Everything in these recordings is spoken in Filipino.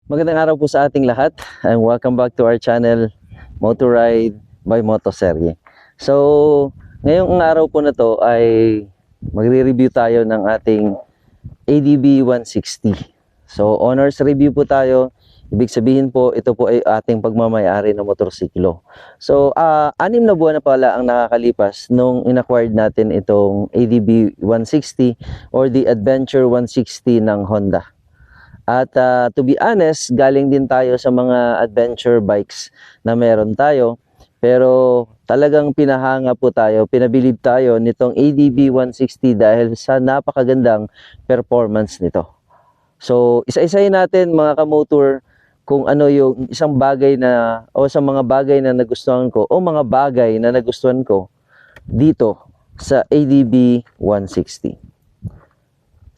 Magandang araw po sa ating lahat and welcome back to our channel Motor Ride by Motoserye. So, ngayong araw po na to ay magre-review tayo ng ating ADB 160. So, honors review po tayo. Ibig sabihin po, ito po ay ating pagmamayari ng motorsiklo. So, 6 na buwan na pala ang nakakalipas nung inacquired natin itong ADB 160 or the Adventure 160 ng Honda. At to be honest, galing din tayo sa mga adventure bikes na meron tayo. Pero talagang pinahanga po tayo, pinabilib tayo nitong ADB 160 dahil sa napakagandang performance nito. So, isa-isahin natin mga kamotor kung ano yung isang bagay na o sa mga bagay na nagustuhan ko o mga bagay na nagustuhan ko dito sa ADB 160.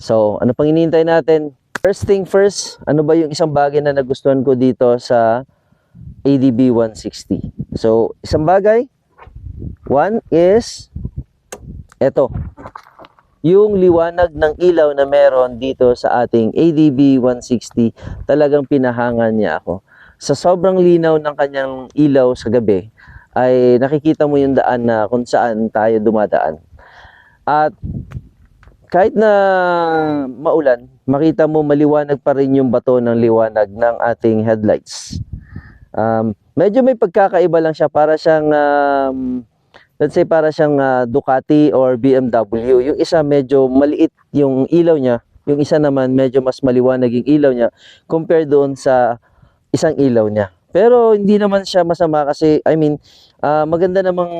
So, ano pang hinihintay natin? First thing first, ano ba yung isang bagay na nagustuhan ko dito sa ADB 160? So, isang bagay, one is, eto, yung liwanag ng ilaw na meron dito sa ating ADB 160, talagang pinahangan niya ako. Sa sobrang linaw ng kanyang ilaw sa gabi, ay nakikita mo yung daan na kung saan tayo dumadaan. At kahit na maulan, makita mo maliwanag pa rin yung bato ng liwanag ng ating headlights. Medyo may pagkakaiba lang siya, para siyang let's say para siyang Ducati or BMW. Yung isa medyo maliit yung ilaw niya, yung isa naman medyo mas maliwanag yung ilaw niya compared doon sa isang ilaw niya. Pero hindi naman siya masama kasi maganda namang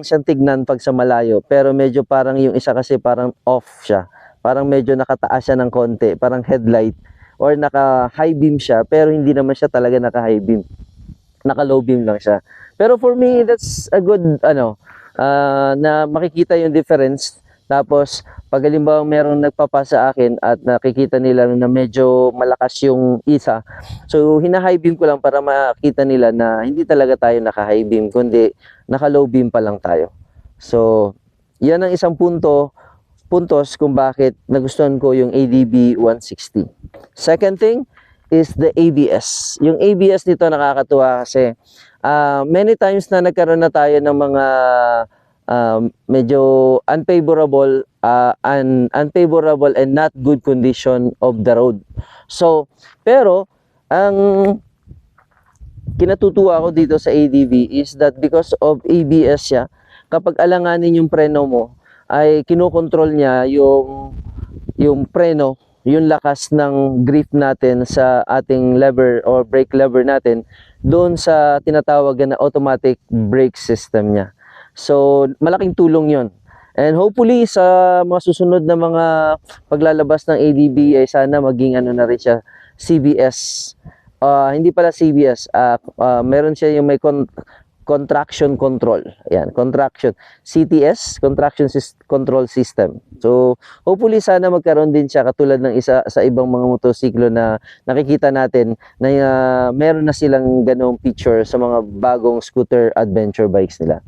siyang tignan pag sa malayo, pero medyo parang yung isa kasi parang off siya. Parang medyo nakataas siya ng konti, parang headlight or naka-high beam siya, pero hindi naman siya talaga naka-high beam. Naka-low beam lang siya. Pero for me, that's a good na makikita yung difference. Tapos pag halimbawa merong nagpapasa akin at nakikita nila na medyo malakas yung isa, so hina-high beam ko lang para makita nila na hindi talaga tayo naka-high beam, kundi naka-low beam pa lang tayo. So yan ang isang puntos kung bakit nagustuhan ko yung ADB 160. Second thing is the ABS. Yung ABS nito nakakatuwa kasi many times na nagkaroon na tayo ng mga medyo unfavorable and not good condition of the road. So, pero ang kinatutuwa ko dito sa ADB is that because of ABS siya, kapag alanganin yung preno mo, ay kinokontrol niya yung preno, yung lakas ng grip natin sa ating lever or brake lever natin doon sa tinatawag na automatic brake system niya. So, malaking tulong yon. And hopefully, sa mga susunod na mga paglalabas ng ADB ay sana maging na rin siya, CBS. Hindi pala CBS, meron siya yung may contraction control. Ayan, contraction. CTS, control system. So, hopefully sana magkaroon din siya katulad ng isa sa ibang mga motosiklo na nakikita natin na meron na silang ganong feature sa mga bagong scooter adventure bikes nila.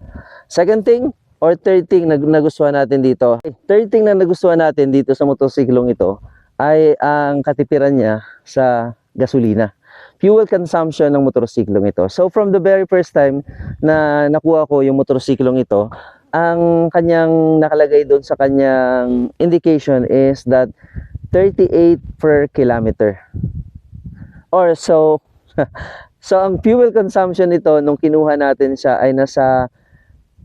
Second thing or third thing na nagustuhan natin dito. Third thing na nagustuhan natin dito sa motosiklong ito ay ang katipiran niya sa gasolina. Fuel consumption ng motorsiklong ito. So from the very first time na nakuha ko yung motorsiklong ito, ang kanyang nakalagay doon sa kanyang indication is that 38 per kilometer. Or so ang fuel consumption nito nung kinuha natin siya ay nasa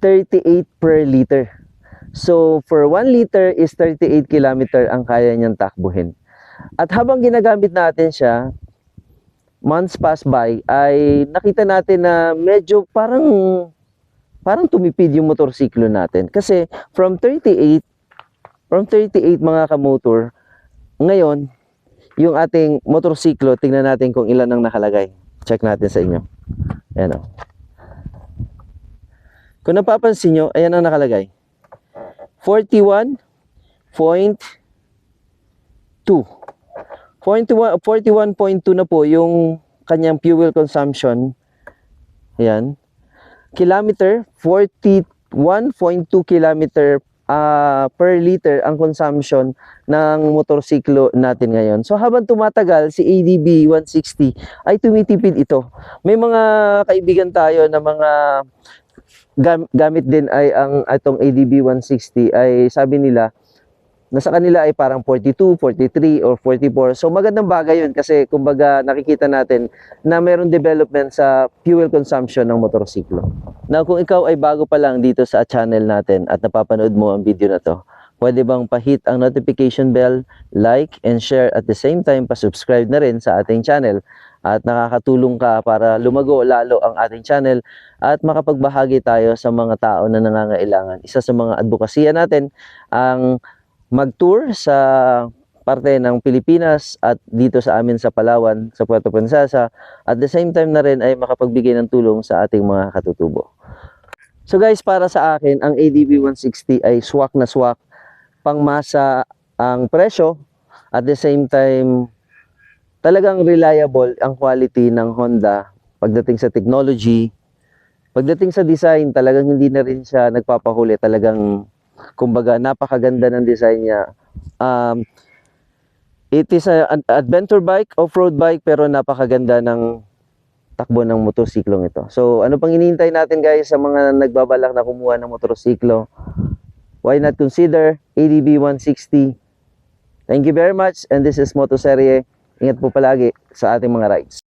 38 per liter. So for 1 liter is 38 kilometer ang kaya niyang takbuhin. At habang ginagamit natin siya, months pass by, ay nakita natin na medyo parang tumipid yung motorsiklo natin. Kasi from 38 mga kamotor, ngayon, yung ating motorsiklo, tingnan natin kung ilan ang nakalagay. Check natin sa inyo. Ayan o. Kung napapansin nyo, ayan ang nakalagay. 41.2. 41.2 na po yung kanyang fuel consumption. Ayan. Kilometer, 41.2 kilometer per liter ang consumption ng motorsiklo natin ngayon. So habang tumatagal, si ADB 160 ay tumitipid ito. May mga kaibigan tayo na mga gamit din ay ang itong ADB 160 ay sabi nila nasa kanila ay parang 42, 43 or 44. So magandang bagay 'yun kasi kumbaga nakikita natin na mayroong development sa fuel consumption ng motorsiklo. Now kung ikaw ay bago pa lang dito sa channel natin at napapanood mo ang video na 'to, pwede bang pa-hit ang notification bell, like and share at the same time pa-subscribe na rin sa ating channel at nakakatulong ka para lumago lalo ang ating channel at makapagbahagi tayo sa mga tao na nangangailangan. Isa sa mga advokasya natin ang mag-tour sa parte ng Pilipinas at dito sa amin sa Palawan, sa Puerto Princesa. At the same time na rin ay makapagbigay ng tulong sa ating mga katutubo. So guys, para sa akin, ang ADB 160 ay swak na swak, pangmasa ang presyo. At the same time, talagang reliable ang quality ng Honda pagdating sa technology. Pagdating sa design, talagang hindi na rin siya nagpapahuli. Talagang kumbaga napakaganda ng design niya. It is an adventure bike, off-road bike, pero napakaganda ng takbo ng motorsiklong ito. So ano pang hinihintay natin guys sa mga nagbabalak na kumuha ng motorsiklo? Why not consider ADB 160? Thank you very much and this is Motoserye. Ingat po palagi sa ating mga rides.